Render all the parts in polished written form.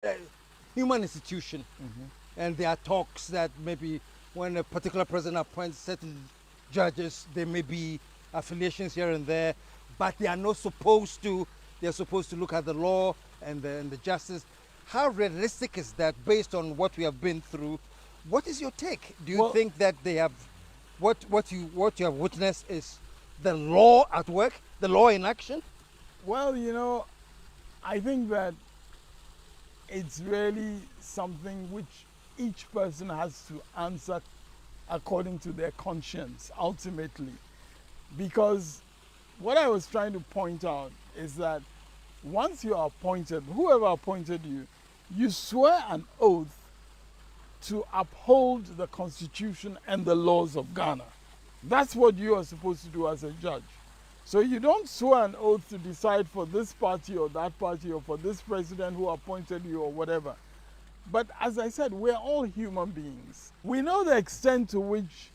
uh, human institution, and there are talks that maybe when a particular president appoints certain judges, there may be affiliations here and there, but they are not supposed to. They are supposed to look at the law and the justice. How realistic is that based on what we have been through? What is your take? Do you Well, think that they have what you have witnessed is the law at work, the law in action? well, I think that it's really something which each person has to answer according to their conscience ultimately. Because what I was trying to point out is that once you are appointed, whoever appointed you, you swear an oath to uphold the Constitution and the laws of Ghana. That's what you are supposed to do as a judge. So you don't swear an oath to decide for this party or that party or for this president who appointed you or whatever. But as I said, we're all human beings. We know the extent to which,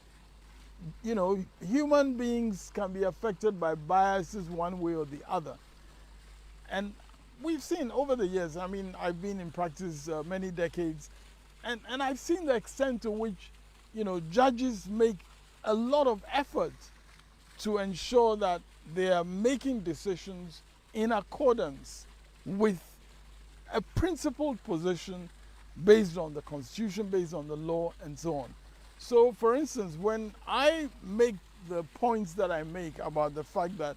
human beings can be affected by biases one way or the other. And we've seen over the years, I mean, I've been in practice many decades, and I've seen the extent to which, judges make a lot of effort to ensure that they are making decisions in accordance with a principled position based on the Constitution, based on the law, and so on. So, for instance, when I make the points that I make about the fact that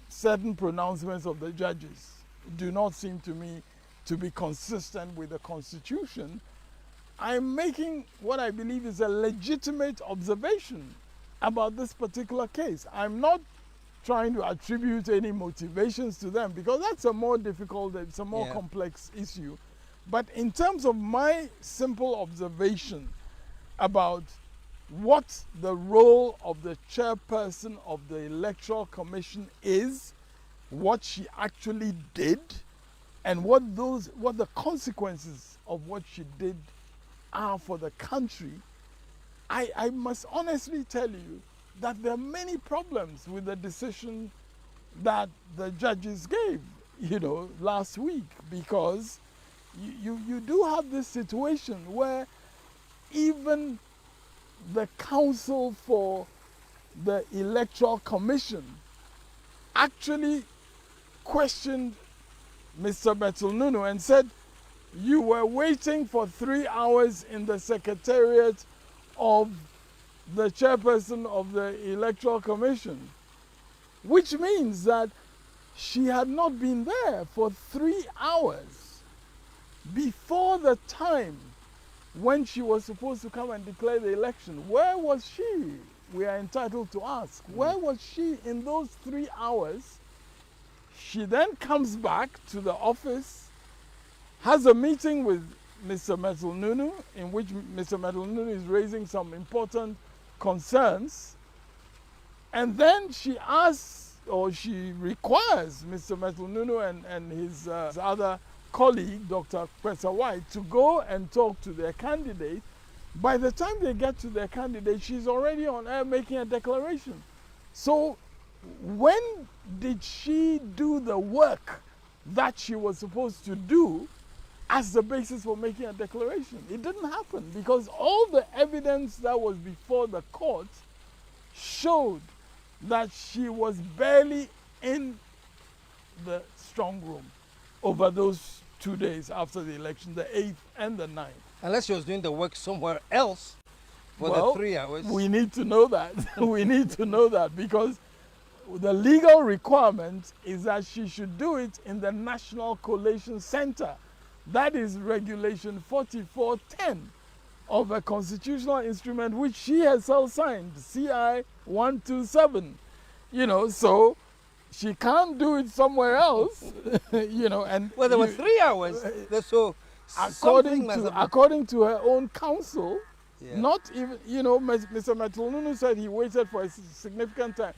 certain pronouncements of the judges do not seem to me to be consistent with the Constitution, I'm making what I believe is a legitimate observation about this particular case. I'm not trying to attribute any motivations to them because that's a more difficult, it's a more complex issue. But in terms of my simple observation about what the role of the chairperson of the Electoral Commission is, what she actually did, and what the consequences of what she did are for the country, I must honestly tell you that there are many problems with the decision that the judges gave, last week, because you do have this situation where even the counsel for the Electoral Commission actually questioned Mr. Betulnunu and said, you were waiting for 3 hours in the secretariat of the chairperson of the Electoral Commission, which means that she had not been there for 3 hours before the time when she was supposed to come and declare the election. Where was she? We are entitled to ask. Where was she in those 3 hours? She then comes back to the office, has a meeting with Mr. Betulnunu, in which Mr. Betulnunu is raising some important concerns, and then she asks, or she requires Mr. Betulnunu and his other colleague, Dr. Kwesa White, to go and talk to their candidate. By the time they get to their candidate, she's already on air making a declaration. So when did she do the work that she was supposed to do as the basis for making a declaration? It didn't happen because all the evidence that was before the court showed that she was barely in the strong room over those 2 days after the election, the 8th and the 9th. Unless she was doing the work somewhere else for the 3 hours. We need to know that. We need to know that because the legal requirement is that she should do it in the National Collation Center. That is Regulation 4410 of a constitutional instrument which she herself signed, CI 127. So she can't do it somewhere else, and well, there were 3 hours. So according to her own counsel, yeah. not even, Mr. Betulnunu said he waited for a significant time.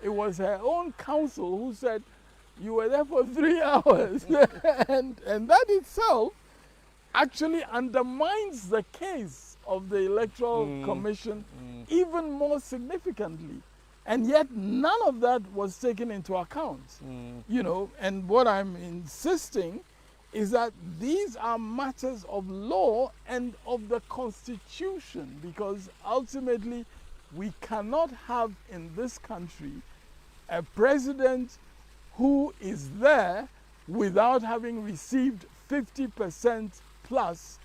It was her own counsel who said, you were there for 3 hours. and that itself actually undermines the case of the Electoral Commission even more significantly. And yet none of that was taken into account. And what I'm insisting is that these are matters of law and of the Constitution, because ultimately we cannot have in this country a president who is there without having received 50% plus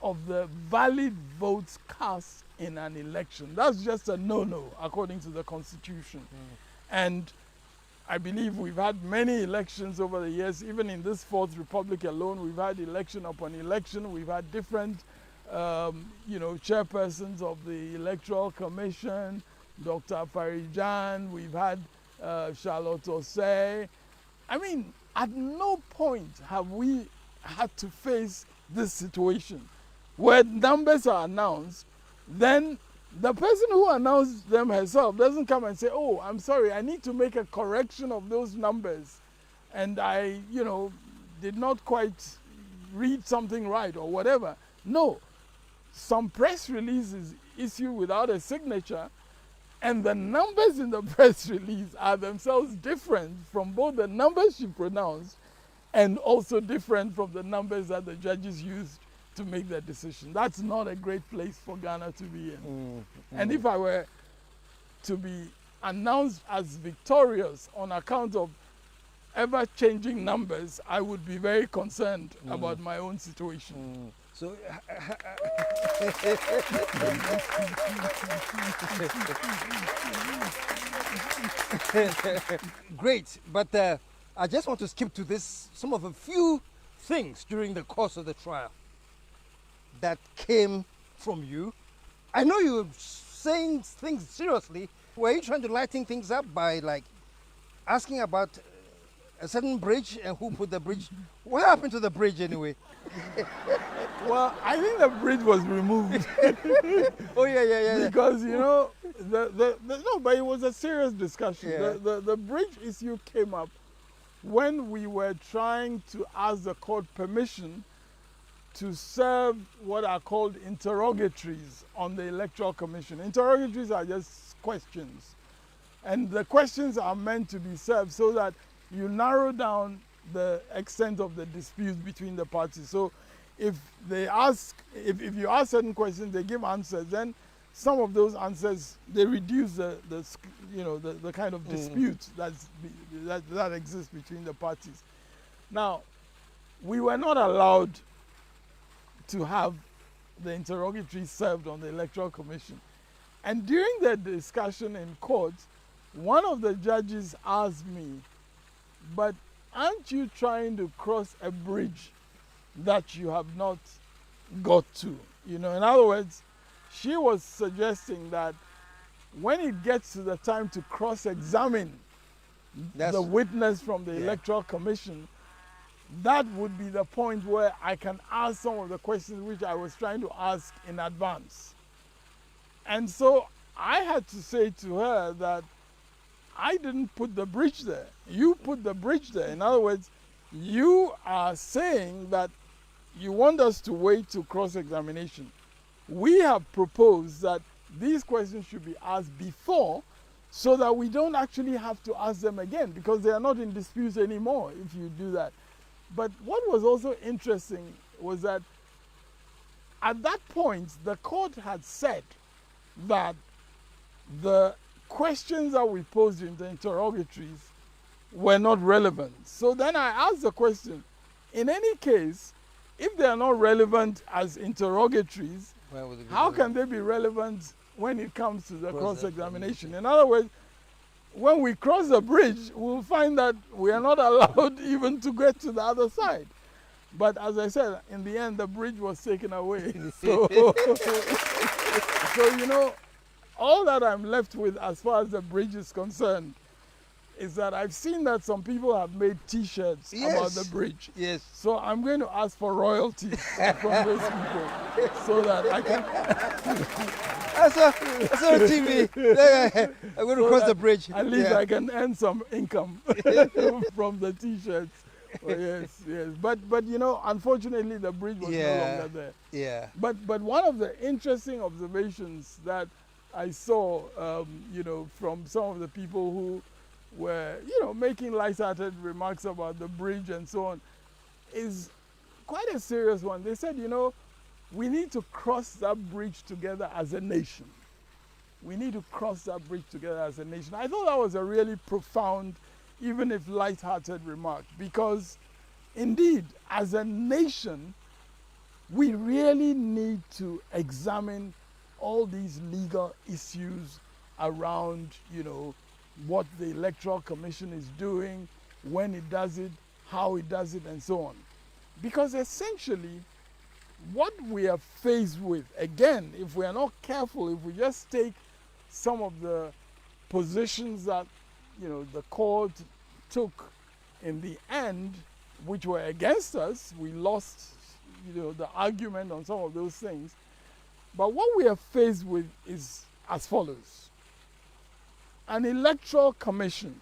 of the valid votes cast in an election. That's just a no-no according to the Constitution. And I believe we've had many elections over the years. Even in this Fourth Republic alone, we've had election upon election. We've had different, chairpersons of the Electoral Commission, Dr. Farijan. We've had Charlotte Osei. I mean, at no point have we had to face this situation where numbers are announced, then the person who announced them herself doesn't come and say, oh, I'm sorry, I need to make a correction of those numbers. And I, did not quite read something right or whatever. No, some press release is issued without a signature, and the numbers in the press release are themselves different from both the numbers she pronounced and also different from the numbers that the judges used to make their decision. That's not a great place for Ghana to be in. And if I were to be announced as victorious on account of ever-changing numbers, I would be very concerned about my own situation. So, great, but I just want to skip to some of a few things during the course of the trial that came from you. I know you were saying things seriously. Were you trying to lighten things up by asking about a certain bridge and who put the bridge? What happened to the bridge anyway? Well, I think the bridge was removed. Oh yeah. Because no, but it was a serious discussion. Yeah. The bridge issue came up when we were trying to ask the court permission to serve what are called interrogatories on the Electoral Commission. Interrogatories are just questions. And the questions are meant to be served so that you narrow down the extent of the dispute between the parties. So if you ask certain questions, they give answers, then some of those answers, they reduce the kind of dispute that exists between the parties. Now, we were not allowed to have the interrogatory served on the Electoral Commission. And during the discussion in court, one of the judges asked me, but aren't you trying to cross a bridge that you have not got to? In other words, she was suggesting that when it gets to the time to cross-examine the witness from the Electoral Commission, that would be the point where I can ask some of the questions which I was trying to ask in advance. And so I had to say to her that I didn't put the bridge there. You put the bridge there. In other words, you are saying that you want us to wait to cross-examination. We have proposed that these questions should be asked before so that we don't actually have to ask them again, because they are not in dispute anymore if you do that. But what was also interesting was that at that point, the court had said that the questions that we posed in the interrogatories were not relevant. So then I asked the question, in any case, if they are not relevant as interrogatories, how can they be relevant when it comes to the cross-examination? In other words, when we cross the bridge, we'll find that we are not allowed even to get to the other side. But as I said, in the end, the bridge was taken away. So all that I'm left with as far as the bridge is concerned is that I've seen that some people have made T-shirts about the bridge. Yes. So I'm going to ask for royalties from those people so that I can... I saw on TV. I'm going to cross the bridge. At least I can earn some income from the T-shirts. Oh, yes. But unfortunately, the bridge was no longer there. Yeah. But one of the interesting observations that I saw, from some of the people who were, making light-hearted remarks about the bridge and so on, is quite a serious one. They said, you know, we need to cross that bridge together as a nation. We need to cross that bridge together as a nation. I thought that was a really profound, even if light-hearted remark, because indeed, as a nation, we really need to examine all these legal issues around, you know, what the Electoral Commission is doing, when it does it, how it does it, and so on. Because essentially, what we are faced with, again, if we are not careful, if we just take some of the positions that, you know, the court took in the end, which were against us, we lost, you know, the argument on some of those things. But what we are faced with is as follows. An electoral commission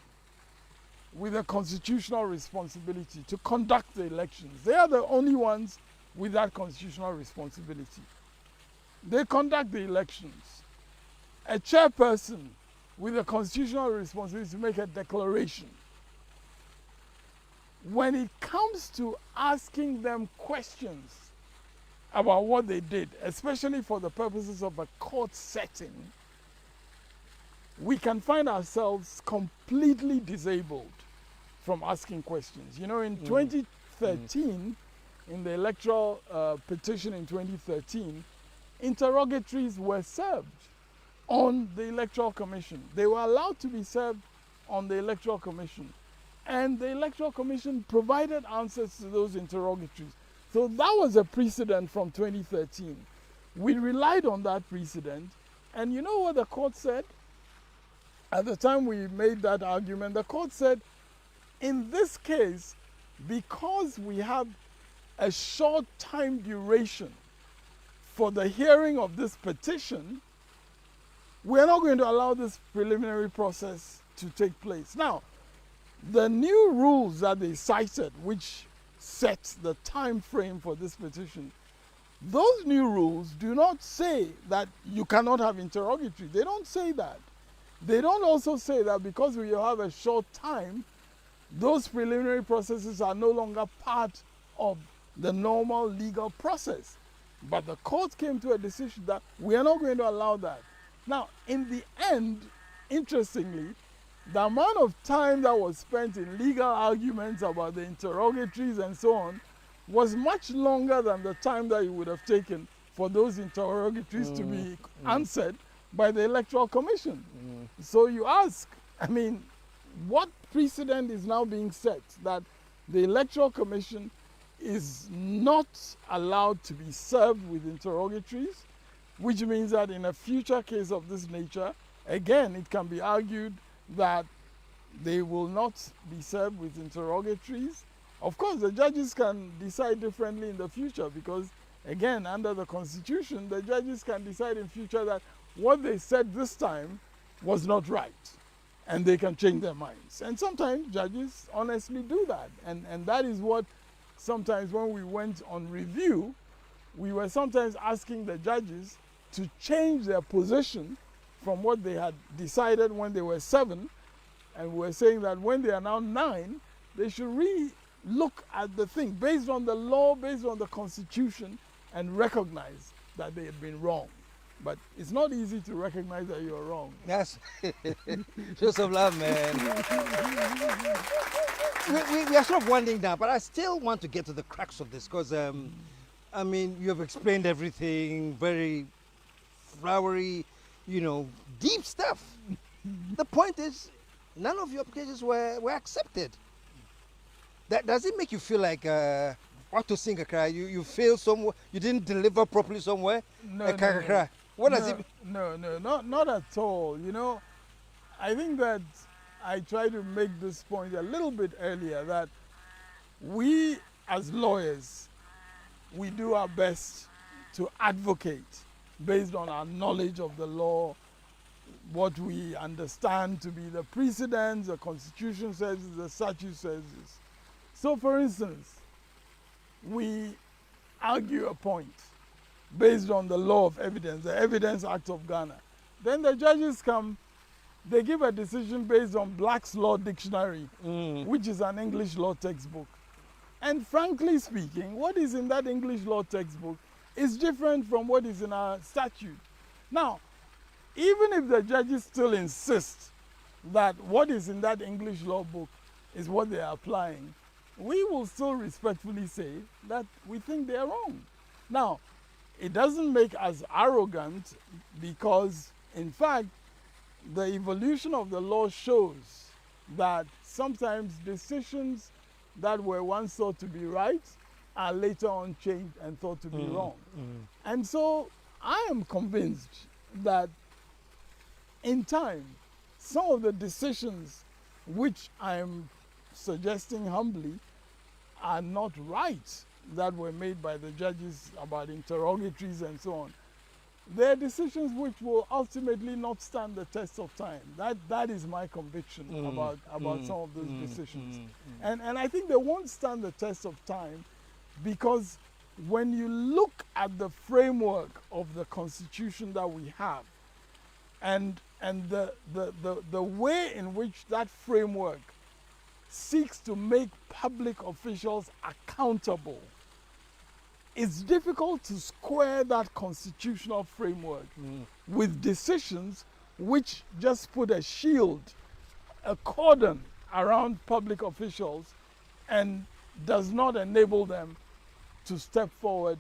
with a constitutional responsibility to conduct the elections. They are the only ones with that constitutional responsibility. They conduct the elections. A chairperson with a constitutional responsibility to make a declaration. When it comes to asking them questions about what they did, especially for the purposes of a court setting, we can find ourselves completely disabled from asking questions. You know, in 2013, in the electoral petition in 2013, interrogatories were served on the Electoral Commission. They were allowed to be served on the Electoral Commission. And the Electoral Commission provided answers to those interrogatories. So that was a precedent from 2013. We relied on that precedent. And you know what the court said? At the time we made that argument, the court said, in this case, because we have a short time duration for the hearing of this petition, we're not going to allow this preliminary process to take place. Now, the new rules that they cited, which set the time frame for this petition, those new rules do not say that you cannot have interrogatory. They don't say that. They don't also say that because we have a short time, those preliminary processes are no longer part of the normal legal process. But the court came to a decision that we are not going to allow that. Now, in the end, interestingly, the amount of time that was spent in legal arguments about the interrogatories and so on was much longer than the time that it would have taken for those interrogatories to be answered by the Electoral Commission. So you ask, I mean, what precedent is now being set that the Electoral Commission is not allowed to be served with interrogatories, which means that in a future case of this nature, again, it can be argued that they will not be served with interrogatories. Of course, the judges can decide differently in the future because, again, under the Constitution, the judges can decide in future that what they said this time was not right, and they can change their minds. And sometimes judges honestly do that. And that is what sometimes when we went on review, we were sometimes asking the judges to change their position from what they had decided when they were 7, and we were saying that when they are now 9, they should re-look at the thing based on the law, based on the Constitution, and recognize that they had been wrong. But it's not easy to recognize that you're wrong. Yes. Show some love, man. we are sort of winding down, but I still want to get to the crux of this because, I mean, you have explained everything, very flowery, you know, deep stuff. The point is, none of your applications were accepted. Does it make you feel like Otto Sinkakra, you failed somewhere, you didn't deliver properly somewhere? No. What does it mean? No, not at all. You know, I think that I try to make this point a little bit earlier that we as lawyers, we do our best to advocate based on our knowledge of the law, what we understand to be the precedents, the Constitution says this, the statute says this. So for instance, we argue a point based on the law of evidence, the Evidence Act of Ghana. Then the judges come, they give a decision based on Black's Law Dictionary, which is an English law textbook. And frankly speaking, what is in that English law textbook is different from what is in our statute. Now, even if the judges still insist that what is in that English law book is what they are applying, we will still respectfully say that we think they are wrong. Now, it doesn't make us arrogant because, in fact, the evolution of the law shows that sometimes decisions that were once thought to be right are later on changed and thought to be wrong. And so I am convinced that in time, some of the decisions which I am suggesting humbly are not right that were made by the judges about interrogatories and so on. They are decisions which will ultimately not stand the test of time. That is my conviction about some of those decisions. And I think they won't stand the test of time because when you look at the framework of the Constitution that we have and the way in which that framework seeks to make public officials accountable, it's difficult to square that constitutional framework with decisions which just put a shield, a cordon around public officials and does not enable them to step forward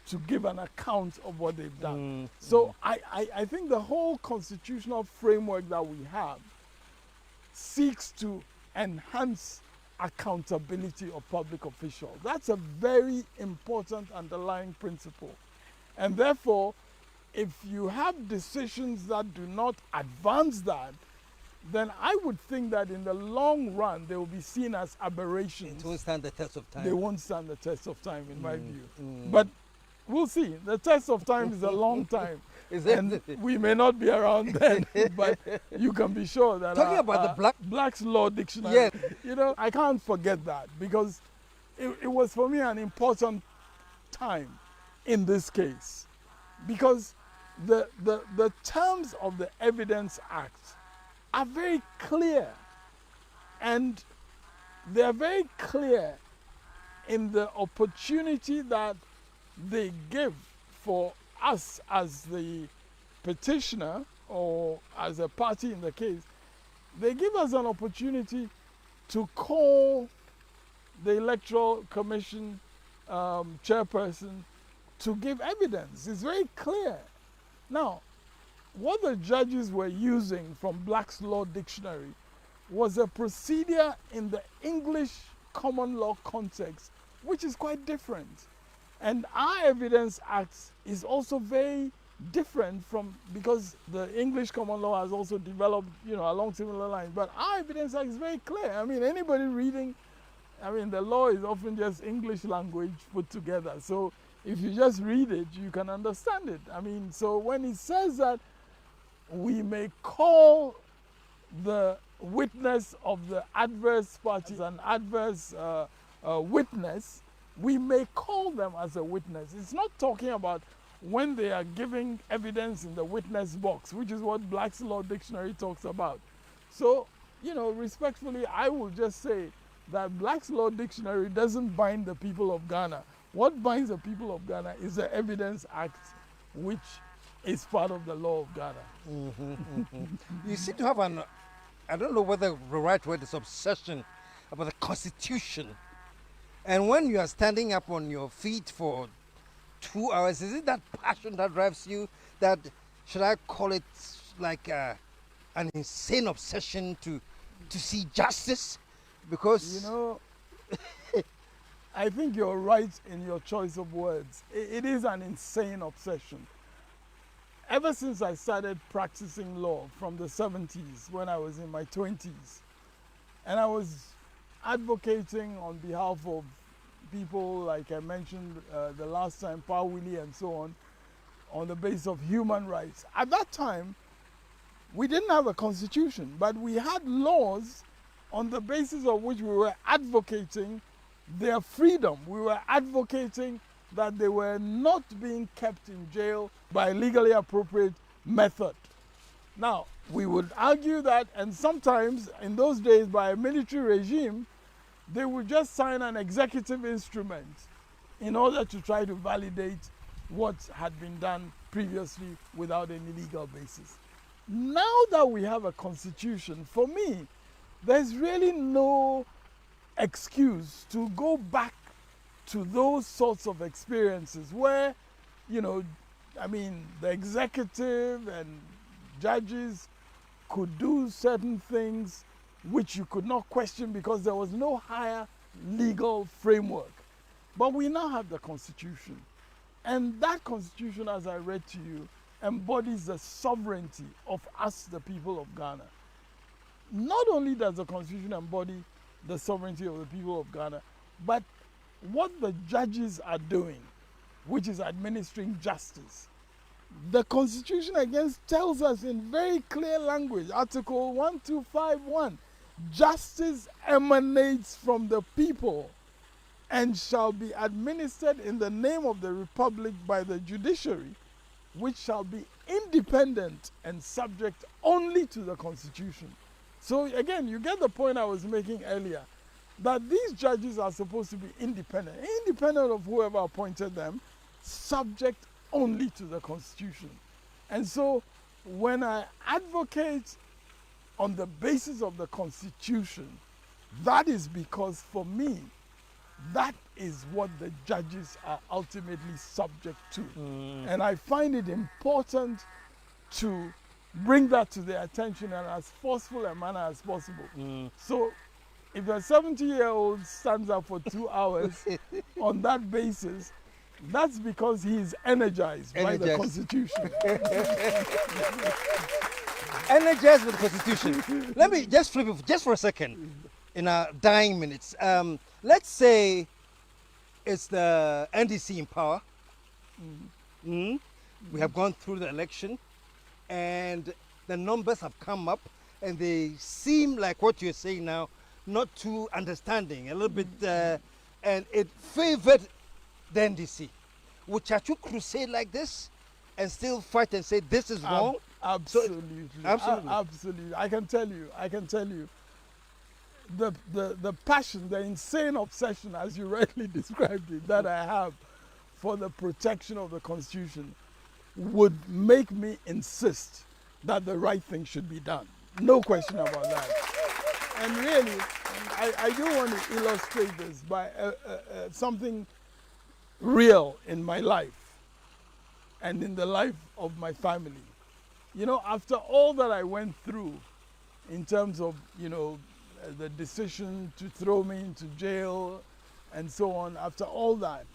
to give an account of what they've done. So I think the whole constitutional framework that we have seeks to enhance accountability of public officials. That's a very important underlying principle. And therefore, if you have decisions that do not advance that, then I would think that in the long run, they will be seen as aberrations. It won't stand the test of time. They won't stand the test of time, in my view. But we'll see. The test of time is a long time. And we may not be around then, but you can be sure that talking about the Black's Law Dictionary, yes. You know, I can't forget that because it was for me an important time in this case because the terms of the Evidence Act are very clear, and they are very clear in the opportunity that they give for us as the petitioner or as a party in the case. They give us an opportunity to call the Electoral Commission chairperson to give evidence. It's very clear. Now, what the judges were using from Black's Law Dictionary was a procedure in the English common law context, which is quite different. And our Evidence Act is also very different from, because the English common law has also developed, you know, along similar lines. But our Evidence Act is very clear. I mean, anybody reading, I mean, the law is often just English language put together. So if you just read it, you can understand it. I mean, so when it says that we may call the witness of the adverse party an adverse witness, we may call them as a witness. It's not talking about when they are giving evidence in the witness box, which is what Black's Law Dictionary talks about. So, you know, respectfully, I will just say that Black's Law Dictionary doesn't bind the people of Ghana. What binds the people of Ghana is the Evidence Act, which is part of the law of Ghana. You seem to have an, I don't know whether the right word is obsession about the Constitution. And when you are standing up on your feet for 2 hours, is it that passion that drives you, that, should I call it like an insane obsession to see justice? Because, you know, I think you're right in your choice of words. It is an insane obsession. Ever since I started practicing law from the 70s, when I was in my 20s, and I was advocating on behalf of people like I mentioned the last time, Pa Willie and so on the basis of human rights. At that time, we didn't have a constitution, but we had laws on the basis of which we were advocating their freedom. We were advocating that they were not being kept in jail by a legally appropriate method. Now, we would argue that, and sometimes in those days by a military regime, they would just sign an executive instrument in order to try to validate what had been done previously without any legal basis. Now that we have a constitution, for me, there's really no excuse to go back to those sorts of experiences where, the executive and judges could do certain things which you could not question because there was no higher legal framework. But we now have the Constitution. And that Constitution, as I read to you, embodies the sovereignty of us, the people of Ghana. Not only does the Constitution embody the sovereignty of the people of Ghana, but what the judges are doing, which is administering justice. The Constitution again tells us in very clear language, Article 1251, justice emanates from the people and shall be administered in the name of the Republic by the judiciary, which shall be independent and subject only to the Constitution. So again, you get the point I was making earlier, that these judges are supposed to be independent of whoever appointed them, subject only to the Constitution. And so when I advocate on the basis of the Constitution, that is because for me, that is what the judges are ultimately subject to. And I find it important to bring that to their attention in as forceful a manner as possible. So if a 70-year-old stands up for 2 hours on that basis, that's because he is energized by the Constitution. Energized with the Constitution. Let me just flip it just for a second in our dying minutes. Let's say it's the NDC in power. We have gone through the election and the numbers have come up and they seem like what you're saying now, not too understanding, a little bit, and it favored the NDC. Would you crusade like this and still fight and say this is wrong? Absolutely. Absolutely. Absolutely. I can tell you. The passion, the insane obsession, as you rightly described it, that I have for the protection of the Constitution would make me insist that the right thing should be done. No question about that. And really, I do want to illustrate this by something real in my life and in the life of my family. After all that I went through in terms of, the decision to throw me into jail and so on, after all that,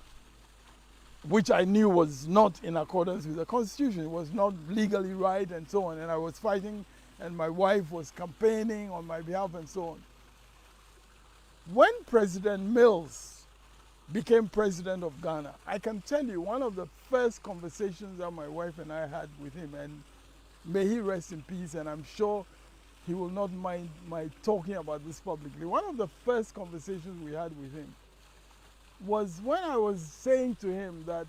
which I knew was not in accordance with the Constitution, was not legally right and so on, and I was fighting and my wife was campaigning on my behalf and so on. When President Mills became president of Ghana, I can tell you one of the first conversations that my wife and I had with him, and may he rest in peace, and I'm sure he will not mind my talking about this publicly. One of the first conversations we had with him was when I was saying to him that,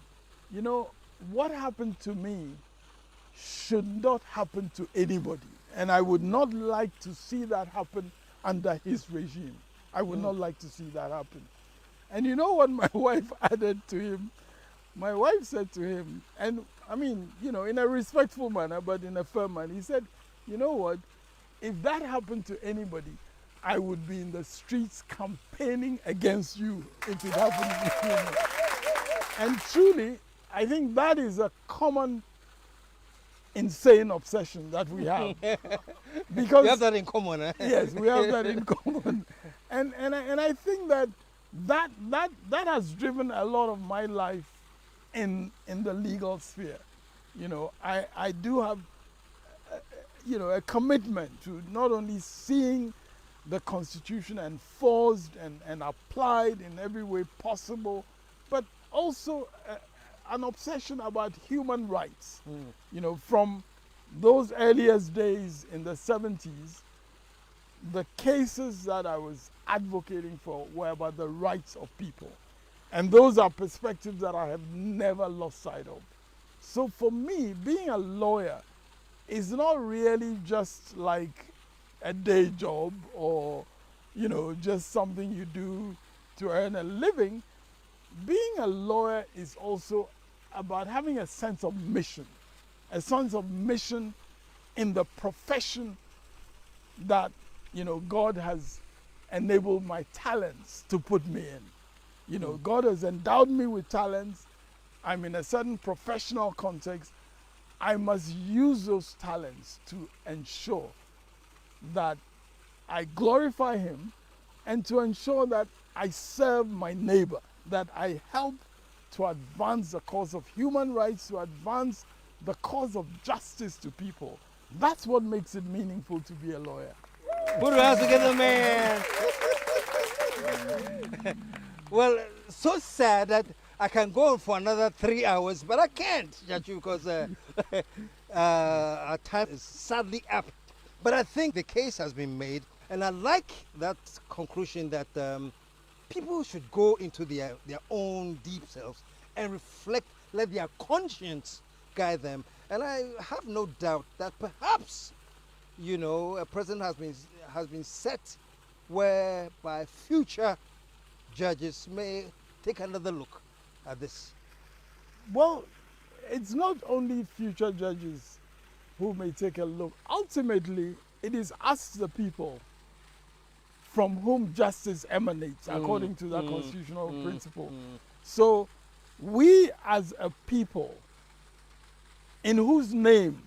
what happened to me should not happen to anybody. And I would not like to see that happen under his regime. I would not like to see that happen. And you know what my wife added to him? My wife said to him, and in a respectful manner, but in a firm manner, he said, you know what? If that happened to anybody, I would be in the streets campaigning against you if it happened to you. And truly, I think that is a common insane obsession that we have. Because we have that in common, eh? Yes, we have that in common. And I think that has driven a lot of my life in the legal sphere. I do have a commitment to not only seeing the Constitution enforced and applied in every way possible, but also an obsession about human rights. From those earliest days in the 70s, the cases that I was advocating for were about the rights of people. And those are perspectives that I have never lost sight of. So for me, being a lawyer is not really just like a day job or just something you do to earn a living. Being a lawyer is also about having a sense of mission in the profession that, God has enabled my talents to put me in. God has endowed me with talents. I'm in a certain professional context. I must use those talents to ensure that I glorify Him and to ensure that I serve my neighbor, that I help to advance the cause of human rights, to advance the cause of justice to people. That's what makes it meaningful to be a lawyer. Put your hands together, man. Well, so sad that I can go on for another 3 hours, but I can't, Chachu, because our time is sadly up. But I think the case has been made, and I like that conclusion that people should go into their own deep selves and reflect, let their conscience guide them. And I have no doubt that perhaps, a precedent has been set whereby future judges may take another look at this. Well, it's not only future judges who may take a look. Ultimately, it is us, the people, from whom justice emanates, according to that constitutional principle. So, we as a people, in whose name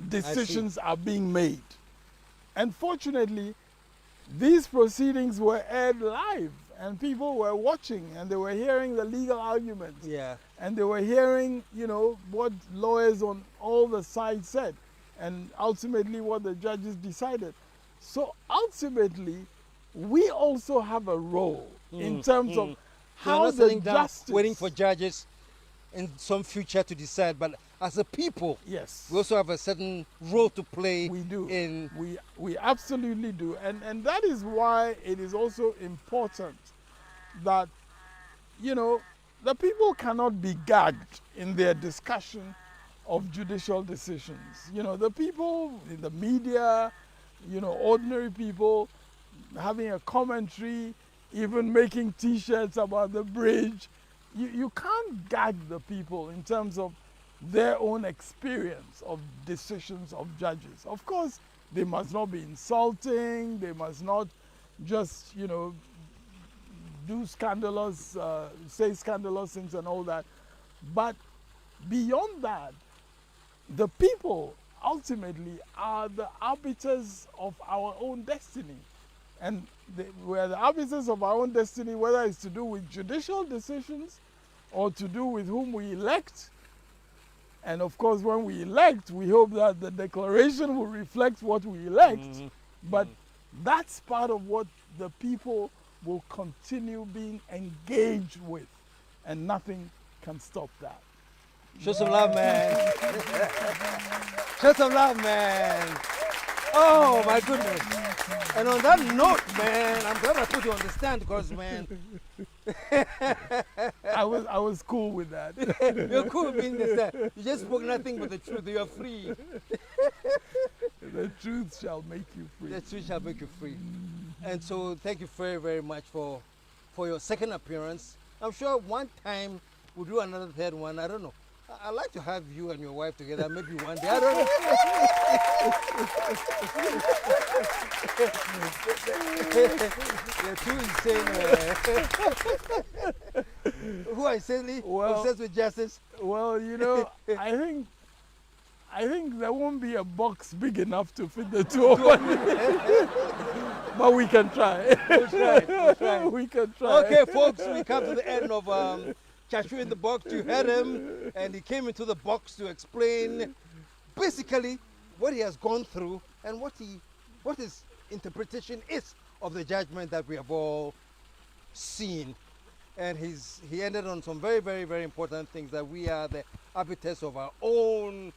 decisions are being made. And fortunately, these proceedings were aired live, and people were watching, and they were hearing the legal arguments. Yeah. And they were hearing, what lawyers on all the sides said, and ultimately what the judges decided. So ultimately, we also have a role in terms of how the justice... waiting for judges in some future to decide, but as a people, yes, we also have a certain role to play. We do. In we absolutely do, and that is why it is also important that the people cannot be gagged in their discussion of judicial decisions. The people in the media, ordinary people having a commentary, even making T-shirts about the bridge. You can't gag the people in terms of their own experience of decisions of judges. Of course, they must not be insulting. They must not just, do scandalous, say scandalous things and all that. But beyond that, the people ultimately are the arbiters of our own destiny. And we're the arbiters of our own destiny, whether it's to do with judicial decisions or to do with whom we elect. And of course, when we elect, we hope that the declaration will reflect what we elect. But that's part of what the people will continue being engaged with, and nothing can stop that. Show some love, man. Show some love, man. Oh, my goodness. And on that note, man, I'm glad I put you on the stand because, man, I was cool with that. You're cool with being the stand. You just spoke nothing but the truth. You're free. The truth shall make you free. The truth shall make you free. And so thank you very, very much for your second appearance. I'm sure one time we'll do another third one. I don't know. I'd like to have you and your wife together, maybe one day. I don't know. You're too insane. Who are insanely obsessed with justice? Well, I think there won't be a box big enough to fit the two of us. But we can try. We'll try. We can try. Okay, folks, we come to the end of Tsatsu in the Box. You heard him, and he came into the box to explain basically what he has gone through and what his interpretation is of the judgment that we have all seen. And he ended on some very, very, very important things, that we are the arbiters of our own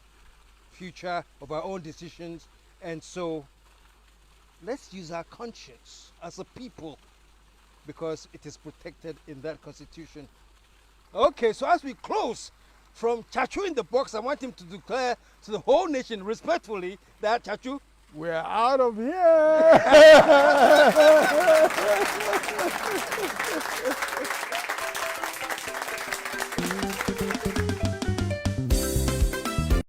future, of our own decisions. And so let's use our conscience as a people, because it is protected in that constitution. Okay, so as we close from Tsatsu in the Box, I want him to declare to the whole nation respectfully that, Tsatsu, We're out of here.